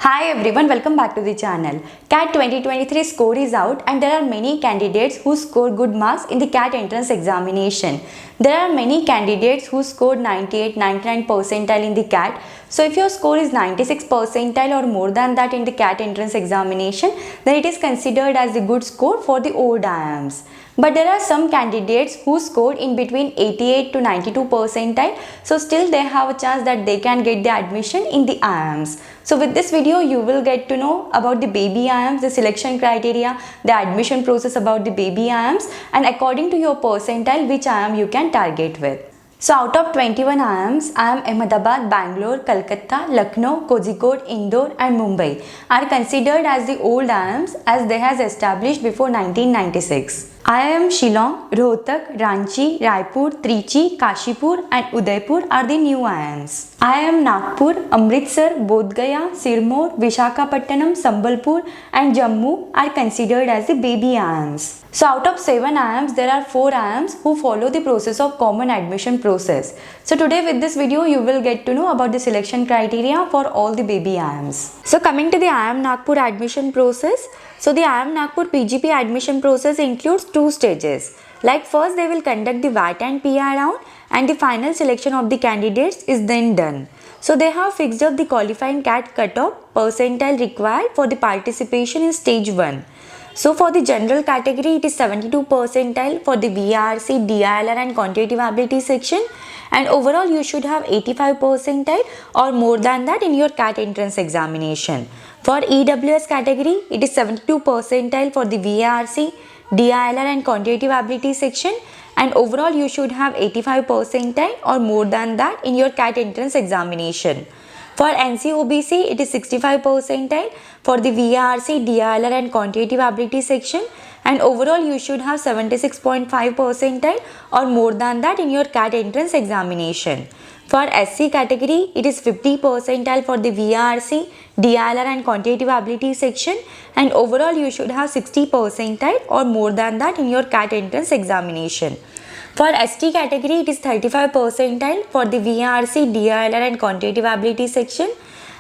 Hi everyone, welcome back to the channel. CAT 2023 score is out and there are many candidates who scored good marks in the CAT entrance examination. There are many candidates who scored 98, 99 percentile in the CAT. So if your score is 96 percentile or more than that in the CAT entrance examination, then it is considered as a good score for the old IIMs. But there are some candidates who scored in between 88 to 92 percentile. So still they have a chance that they can get the admission in the IIMs. So with this video, you will get to know about the baby IIMs, the selection criteria, the admission process about the baby IIMs, and according to your percentile, which IIM you can target with. So out of 21 IIMs, IIM Ahmedabad, Bangalore, Kolkata, Lucknow, Kozhikode, Indore and Mumbai are considered as the old IIMs as they has established before 1996. IIM Shillong, Rohtak, Ranchi, Raipur, Trichy, Kashipur and Udaipur are the new IIMs. IIM Nagpur, Amritsar, Bodh Gaya, Sirmaur, Visakhapatnam, Sambalpur and Jammu are considered as the baby IIMs. So out of 7 IIMs, there are 4 IIMs who follow the process of common admission process. So today with this video, you will get to know about the selection criteria for all the baby IIMs. So coming to the IIM Nagpur admission process. So the IIM Nagpur PGP admission process includes 2 stages. Like first they will conduct the VAT and PI round and the final selection of the candidates is then done. So they have fixed up the qualifying CAT cutoff percentile required for the participation in stage 1. So for the general category it is 72 percentile for the VRC, DILR and quantitative ability section, and overall you should have 85 percentile or more than that in your CAT entrance examination. For EWS category it is 72 percentile for the VRC, DILR and quantitative ability section, and overall you should have 85 percentile or more than that in your CAT entrance examination. For NCOBC, it is 65 percentile for the VRC, DILR and quantitative ability section, and overall you should have 76.5 percentile or more than that in your CAT entrance examination. For SC category, it is 50 percentile for the VRC, DILR and quantitative ability section, and overall you should have 60 percentile or more than that in your CAT entrance examination. For ST category, it is 35 percentile for the VRC, DILR and quantitative ability section,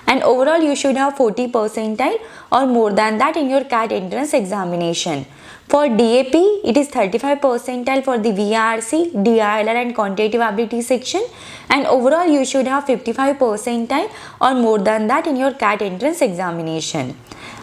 and overall you should have 40 percentile or more than that in your CAT entrance examination. For DAP, it is 35 percentile for the VRC, DILR and quantitative ability section, and overall you should have 55 percentile or more than that in your CAT entrance examination.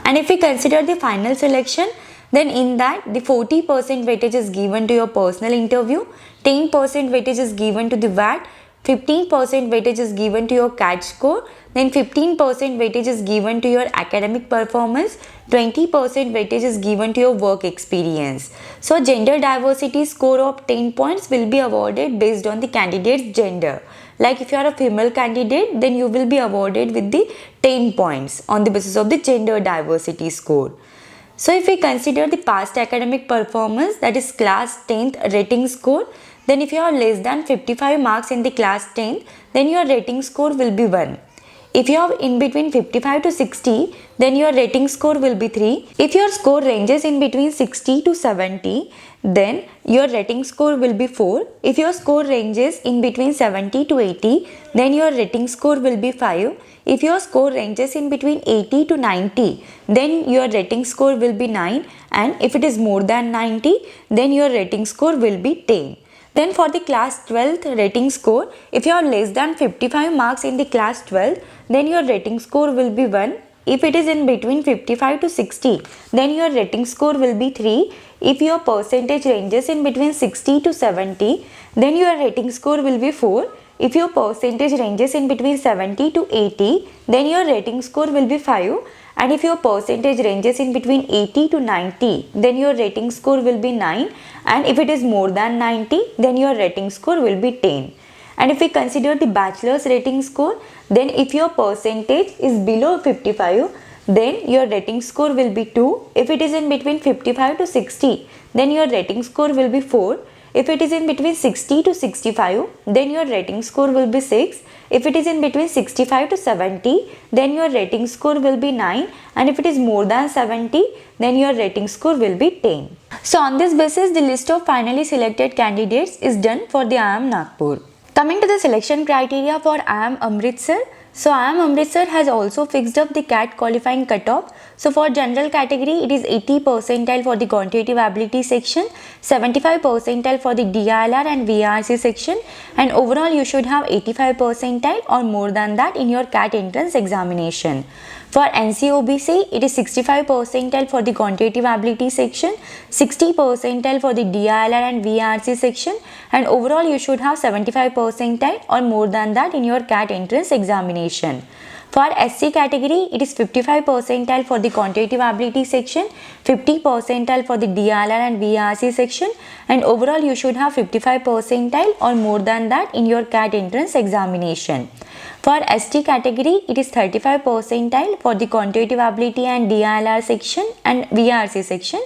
And if we consider the final selection, then in that the 40% weightage is given to your personal interview, 10% weightage is given to the VAT, 15% weightage is given to your CAT score, then 15% weightage is given to your academic performance, 20% weightage is given to your work experience. So gender diversity score of 10 points will be awarded based on the candidate's gender. Like if you are a female candidate, then you will be awarded with the 10 points on the basis of the gender diversity score. So if we consider the past academic performance, that is class 10th rating score, then if you have less than 55 marks in the class 10th, then your rating score will be 1. If you have in between 55 to 60, then your rating score will be 3. If your score ranges in between 60 to 70, then your rating score will be 4. If your score ranges in between 70 to 80, then your rating score will be 5. If your score ranges in between 80 to 90, then your rating score will be 9, and if it is more than 90, then your rating score will be 10. Then for the class 12th rating score, if you have less than 55 marks in the class 12, then your rating score will be 1. If it is in between 55 to 60, then your rating score will be 3. If your percentage ranges in between 60 to 70, then your rating score will be 4. If your percentage ranges in between 70 to 80, then your rating score will be 5. And if your percentage ranges in between 80 to 90, then your rating score will be 9. And if it is more than 90, then your rating score will be 10. And if we consider the bachelor's rating score, then if your percentage is below 55, then your rating score will be 2. If it is in between 55 to 60, then your rating score will be 4. If it is in between 60 to 65, then your rating score will be 6. If it is in between 65 to 70, then your rating score will be 9. And if it is more than 70, then your rating score will be 10. So on this basis, the list of finally selected candidates is done for the IIM Nagpur. Coming to the selection criteria for IIM Amritsar, So IIM Amritsar has also fixed up the CAT qualifying cutoff. So for general category, it is 80 percentile for the quantitative ability section, 75 percentile for the DILR and VRC section, and overall you should have 85 percentile or more than that in your CAT entrance examination. For NCOBC, it is 65 percentile for the quantitative ability section, 60 percentile for the DILR and VRC section, and overall you should have 75 percentile or more than that in your CAT entrance examination. For SC category, it is 55 percentile for the quantitative ability section, 50 percentile for the DILR and VRC section, and overall you should have 55 percentile or more than that in your CAT entrance examination. For ST category, it is 35 percentile for the quantitative ability and DILR section and VRC section,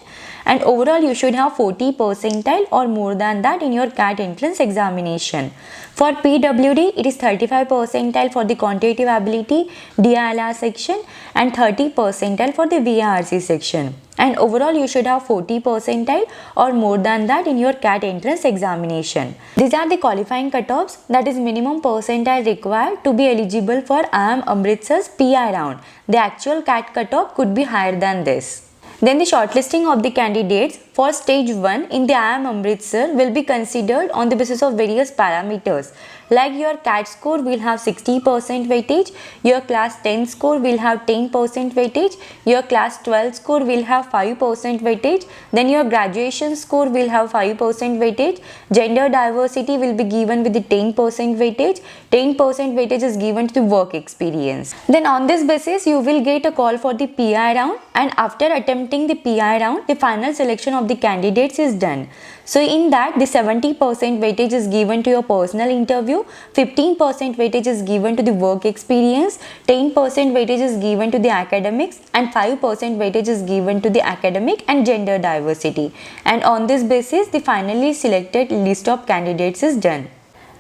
and overall you should have 40 percentile or more than that in your CAT entrance examination. For PWD, it is 35 percentile for the quantitative ability DILR section and 30 percentile for the VRC section. And overall you should have 40 percentile or more than that in your CAT entrance examination. These are the qualifying cutoffs, that is minimum percentile required to be eligible for IIM Amritsar's PI round. The actual CAT cutoff could be higher than this. Then the shortlisting of the candidates for stage 1 in the IIM Amritsar will be considered on the basis of various parameters. Like your CAT score will have 60% weightage, your class 10 score will have 10% weightage, your class 12 score will have 5% weightage, then your graduation score will have 5% weightage, gender diversity will be given with the 10% weightage, 10% weightage is given to the work experience. Then on this basis you will get a call for the PI round, and after attempting the PI round, the final selection of the candidates is done. So in that, the 70% weightage is given to your personal interview, 15% weightage is given to the work experience, 10% weightage is given to the academics, and 5% weightage is given to the academic and gender diversity. And on this basis, the finally selected list of candidates is done.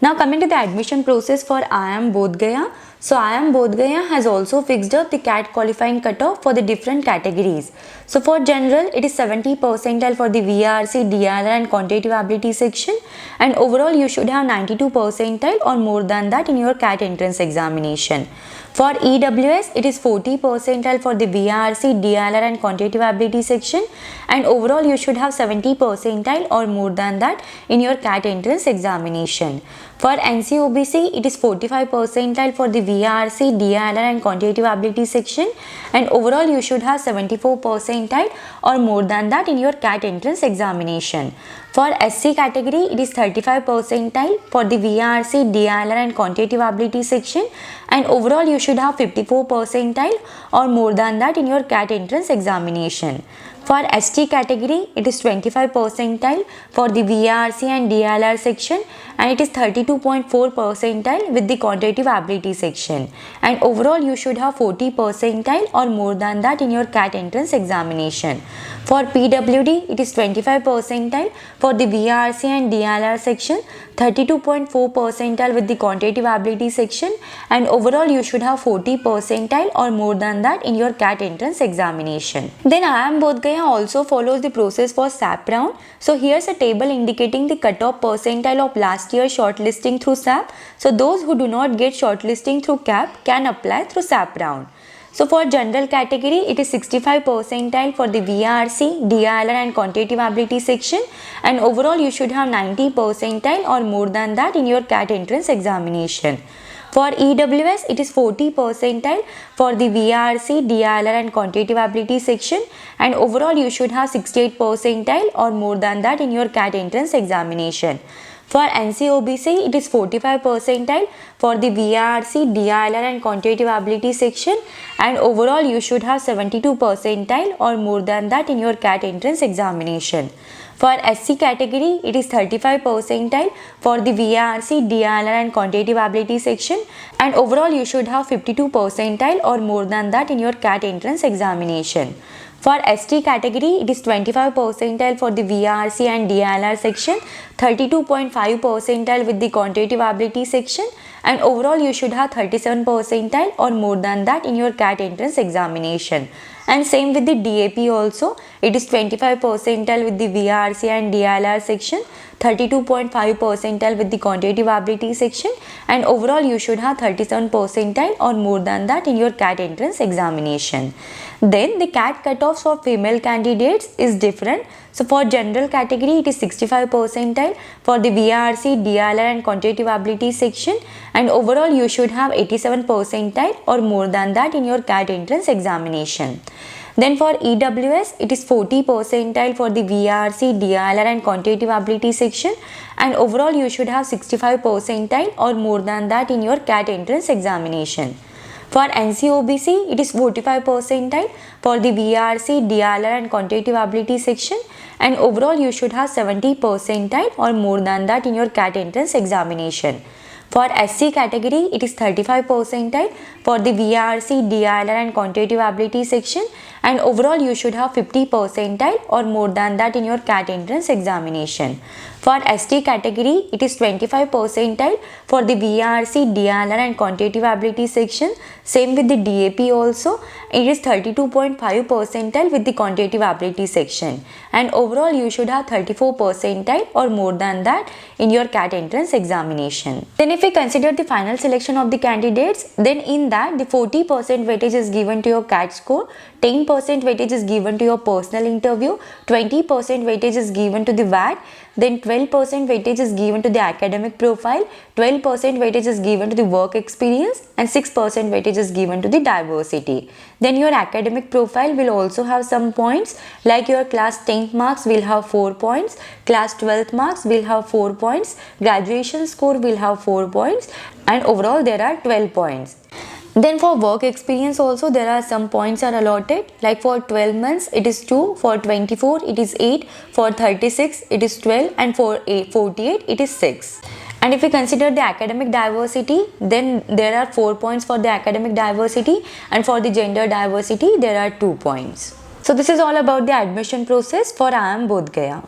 Now coming to the admission process for IIM Bodh Gaya. So IIM Bodh Gaya has also fixed up the CAT qualifying cutoff for the different categories. So for general, it is 70 percentile for the VRC, DILR and quantitative ability section, and overall you should have 92 percentile or more than that in your CAT entrance examination. For EWS, it is 40 percentile for the VRC, DILR and quantitative ability section, and overall you should have 70 percentile or more than that in your CAT entrance examination. For NCOBC, it is 45 percentile for the VRC, DILR and quantitative ability section, and overall you should have 74 percentile or more than that in your CAT entrance examination. For SC category, it is 35 percentile for the VRC, DILR and quantitative ability section, and overall you should have 54 percentile or more than that in your CAT entrance examination. For ST category, it is 25 percentile for the VRC and DILR section, and it is 32.4 percentile with the quantitative ability section, and overall you should have 40 percentile or more than that in your CAT entrance examination. For PWD, it is 25 percentile for the VRC and DILR section, 32.4 percentile with the quantitative ability section, and overall you should have 40 percentile or more than that in your CAT entrance examination. Then IIM Bodh Gaya also follows the process for SAP round. So here's a table indicating the cutoff percentile of last year shortlisting through SAP. So those who do not get shortlisting through CAP can apply through SAP round. So for general category, it is 65 percentile for the VRC, DILR and quantitative ability section, and overall you should have 90 percentile or more than that in your CAT entrance examination. For EWS, it is 40 percentile for the VRC, DILR and quantitative ability section, and overall you should have 68 percentile or more than that in your CAT entrance examination. For NCOBC, it is 45 percentile for the VRC, DILR and quantitative ability section, and overall you should have 72 percentile or more than that in your CAT entrance examination. For SC category, it is 35 percentile for the VRC, DILR and quantitative ability section, and overall you should have 52 percentile or more than that in your CAT entrance examination. For ST category, it is 25 percentile for the VRC and DILR section, 32.5 percentile with the quantitative ability section, and overall you should have 37 percentile or more than that in your CAT entrance examination. And same with the DAP also, it is 25 percentile with the VRC and DLR section, 32.5 percentile with the quantitative ability section, and overall you should have 37 percentile or more than that in your CAT entrance examination. Then the CAT cutoffs for female candidates is different. So for general category it is 65 percentile for the VRC, DLR and quantitative ability section, and overall you should have 87 percentile or more than that in your CAT entrance examination. Then for EWS it is 40 percentile for the VRC, DLR and quantitative ability section, and overall you should have 65 percentile or more than that in your CAT entrance examination. For NCOBC it is 45 percentile for the VRC, DLR and quantitative ability section, and overall you should have 70 percentile or more than that in your CAT entrance examination. For SC category it is 35 percentile for the VRC, DLR and quantitative ability section, and overall you should have 50 percentile or more than that in your CAT entrance examination. For ST category it is 25 percentile for the VRC, DLR and quantitative ability section, same with the DAP also, it is 32.5 percentile with the quantitative ability section, and overall you should have 34 percentile or more than that in your CAT entrance examination. Then if we consider the final selection of the candidates, then in that the 40% weightage is given to your CAT score, 10% weightage is given to your personal interview, 20% weightage is given to the VAT, then 12% weightage is given to the academic profile, 12% weightage is given to the work experience, and 6% weightage is given to the diversity. Then your academic profile will also have some points, like your class 10th marks will have 4 points, class 12th marks will have 4 points, graduation score will have 4 points, and overall there are 12 points. Then for work experience also there are some points are allotted, like for 12 months it is 2, for 24 it is 8, for 36 it is 12, and for 48 it is 6. And if we consider the academic diversity, then there are 4 points for the academic diversity, and for the gender diversity there are 2 points. So this is all about the admission process for IIM Bodh Gaya.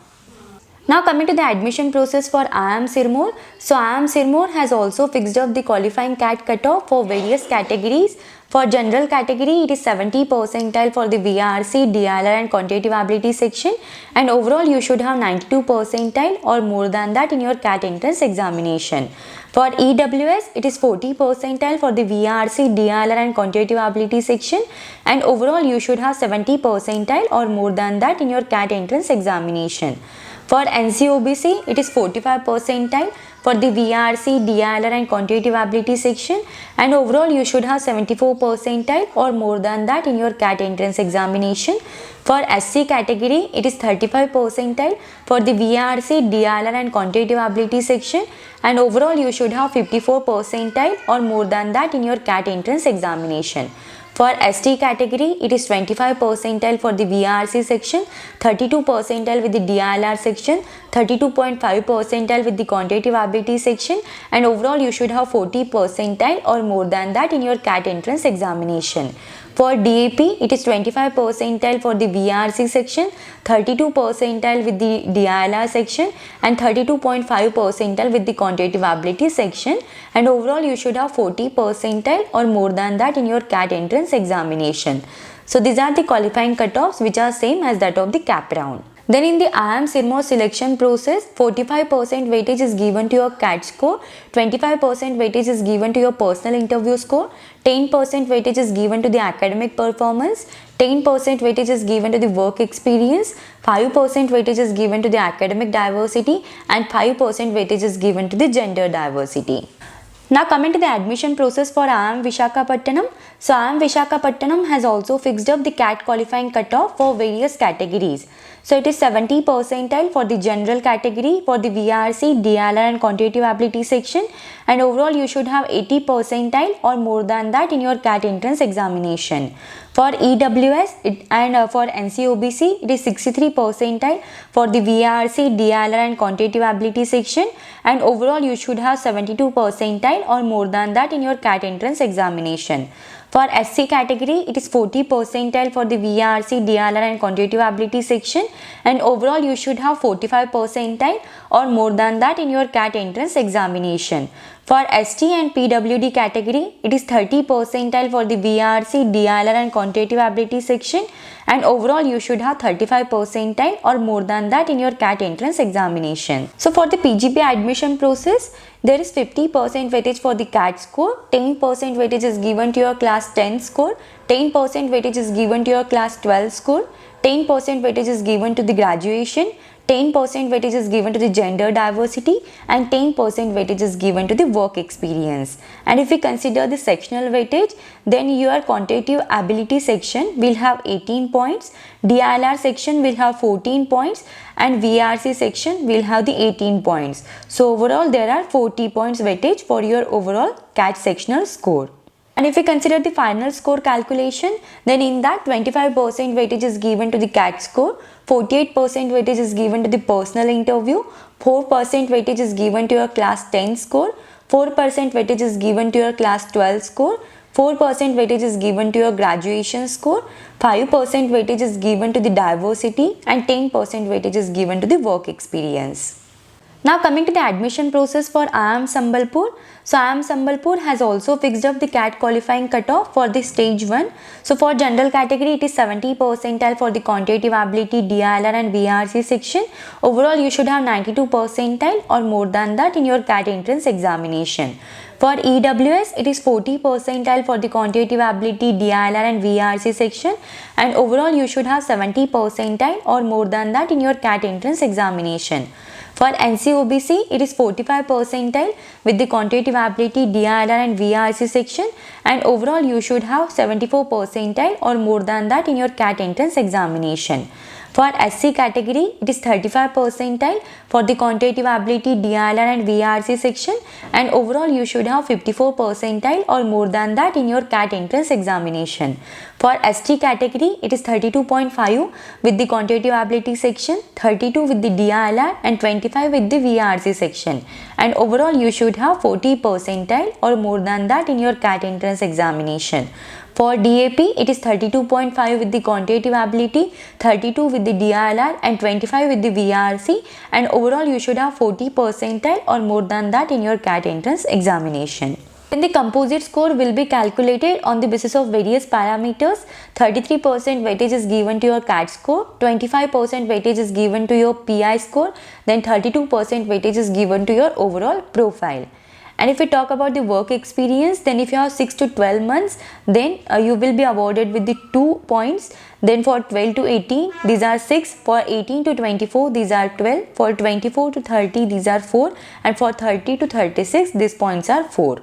Now coming to the admission process for IIM Sirmaur. So IIM Sirmaur has also fixed up the qualifying CAT cutoff for various categories. For general category it is 70 percentile for the VRC, DLR and quantitative ability section, and overall you should have 92 percentile or more than that in your CAT entrance examination. For EWS it is 40 percentile for the VRC, DLR and quantitative ability section, and overall you should have 70 percentile or more than that in your CAT entrance examination. For NCOBC it is 45 percentile for the VRC, DLR and quantitative ability section, and overall you should have 74 percentile or more than that in your CAT entrance examination. For SC category it is 35 percentile for the VRC, DLR and quantitative ability section, and overall you should have 54 percentile or more than that in your CAT entrance examination. For ST category it is 25 percentile for the VRC section, 32 percentile with the DLR section, 32.5 percentile with the quantitative ability section, and overall you should have 40 percentile or more than that in your CAT entrance examination. For DAP it is 25 percentile for the VRC section, 32 percentile with the DLR section, and 32.5 percentile with the quantitative ability section, and overall you should have 40 percentile or more than that in your CAT entrance examination. So these are the qualifying cutoffs which are same as that of the CAP round. Then in the IIM Sirmaur selection process, 45% weightage is given to your CAT score, 25% weightage is given to your personal interview score, 10% weightage is given to the academic performance, 10% weightage is given to the work experience, 5% weightage is given to the academic diversity, and 5% weightage is given to the gender diversity. Now coming to the admission process for IIM Visakhapatnam. So IIM Visakhapatnam has also fixed up the CAT qualifying cutoff for various categories. So it is 70 percentile for the general category for the VRC, DLR and quantitative ability section, and overall you should have 80 percentile or more than that in your CAT entrance examination. For EWS and for NCOBC it is 63 percentile for the VRC, DLR and quantitative ability section, and overall you should have 72 percentile or more than that in your CAT entrance examination. For SC category it is 40 percentile for the VRC, DLR and quantitative ability section, and overall you should have 45 percentile or more than that in your CAT entrance examination. For ST and PWD category, it is 30 percentile for the VRC, DLR and quantitative ability section, and overall you should have 35 percentile or more than that in your CAT entrance examination. So for the PGP admission process, there is 50% weightage for the CAT score, 10% weightage is given to your class 10 score, 10% weightage is given to your class 12 score, 10% weightage is given to the graduation, 10% weightage is given to the gender diversity, and 10% weightage is given to the work experience. And if we consider the sectional weightage, then your quantitative ability section will have 18 points, DILR section will have 14 points, and VRC section will have the 18 points. So overall there are 40 points weightage for your overall CAT sectional score. And if we consider the final score calculation, then in that 25% weightage is given to the CAT score, 48% weightage is given to the personal interview, 4% weightage is given to your class 10 score, 4% weightage is given to your class 12 score, 4% weightage is given to your graduation score, 5% weightage is given to the diversity, and 10% weightage is given to the work experience. Now coming to the admission process for IIM Sambalpur. So IIM Sambalpur has also fixed up the CAT qualifying cutoff for the stage 1. So for general category, it is 70 percentile for the quantitative ability, DILR and VRC section. Overall you should have 92 percentile or more than that in your CAT entrance examination. For EWS, it is 40 percentile for the quantitative ability, DILR and VRC section, and overall you should have 70 percentile or more than that in your CAT entrance examination. For NCOBC, it is 45 percentile with the quantitative ability, DILR and VRC section, and overall you should have 74 percentile or more than that in your CAT entrance examination. For SC category, it is 35 percentile for the quantitative ability, DILR and VRC section, and overall you should have 54 percentile or more than that in your CAT entrance examination. For ST category, it is 32.5 with the quantitative ability section, 32 with the DILR and 25 with the VRC section, and overall you should have 40 percentile or more than that in your CAT entrance examination. For DAP, it is 32.5 with the quantitative ability, 32 with the DILR and 25 with the VRC, and overall you should have 40 percentile or more than that in your CAT entrance examination. Then the composite score will be calculated on the basis of various parameters. 33% weightage is given to your CAT score, 25% weightage is given to your PI score, then 32% weightage is given to your overall profile. And if we talk about the work experience, then if you have 6 to 12 months, then you will be awarded with the 2 points. Then for 12 to 18, these are 6. For 18 to 24, these are 12. For 24 to 30, these are 4. And for 30 to 36, these points are 4.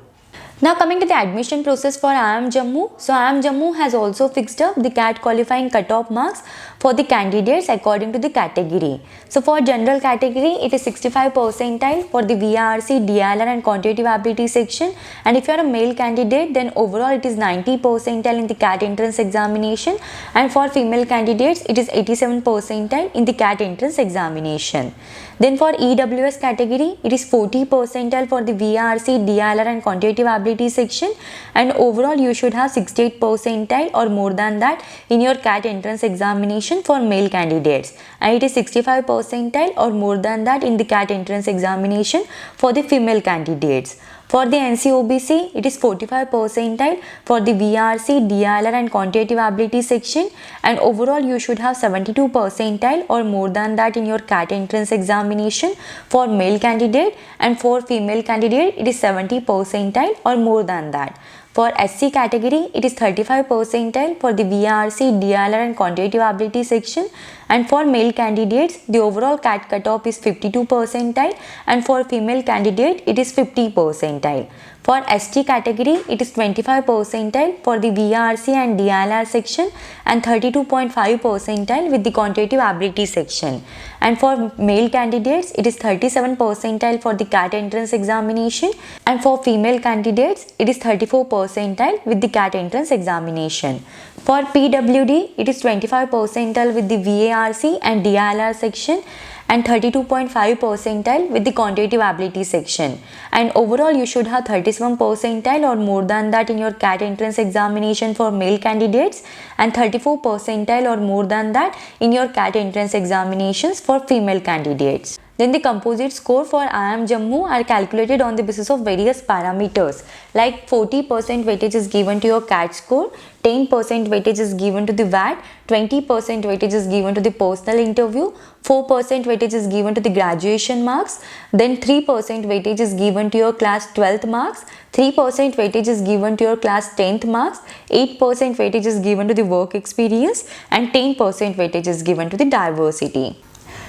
Now coming to the admission process for IIM Jammu. So IIM Jammu has also fixed up the CAT qualifying cutoff marks for the candidates according to the category. So for general category, it is 65 percentile for the VRC, DILR and quantitative ability section. And if you are a male candidate, then overall it is 90 percentile in the CAT entrance examination. And for female candidates, it is 87 percentile in the CAT entrance examination. Then for EWS category, it is 40 percentile for the VRC, DILR and quantitative ability section, and overall you should have 68 percentile or more than that in your CAT entrance examination for male candidates, and it is 65 percentile or more than that in the CAT entrance examination for the female candidates. For the NCOBC, it is 45 percentile for the VRC, DILR and quantitative ability section, and overall you should have 72 percentile or more than that in your CAT entrance examination for male candidate, and for female candidate it is 70 percentile or more than that. For SC category, it is 35 percentile for the VRC, DILR and quantitative ability section, and for male candidates, the overall CAT cutoff is 52 percentile, and for female candidate, it is 50 percentile. For ST category, it is 25 percentile for the VRC and DILR section, and 32.5 percentile with the quantitative ability section. And for male candidates, it is 37 percentile for the CAT entrance examination, and for female candidates, it is 34 percentile with the CAT entrance examination. For PWD, it is 25 percentile with the VARC and DILR section, and 32.5 percentile with the quantitative ability section, and overall you should have 37 percentile or more than that in your CAT entrance examination for male candidates, and 34 percentile or more than that in your CAT entrance examinations for female candidates. Then the composite score for IIM Jammu are calculated on the basis of various parameters, like 40% weightage is given to your CAT score, 10% weightage is given to the VAT, 20% weightage is given to the personal interview, 4% weightage is given to the graduation marks, then 3% weightage is given to your class 12th marks, 3% weightage is given to your class 10th marks, 8% weightage is given to the work experience, and 10% weightage is given to the diversity.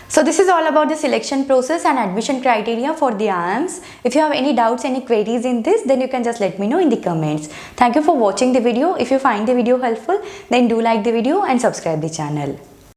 So this is all about the selection process and admission criteria for the IIMs. If you have any doubts, any queries in this, then you can just let me know in the comments. Thank you for watching the video. If you find the video helpful, then do like the video and subscribe the channel.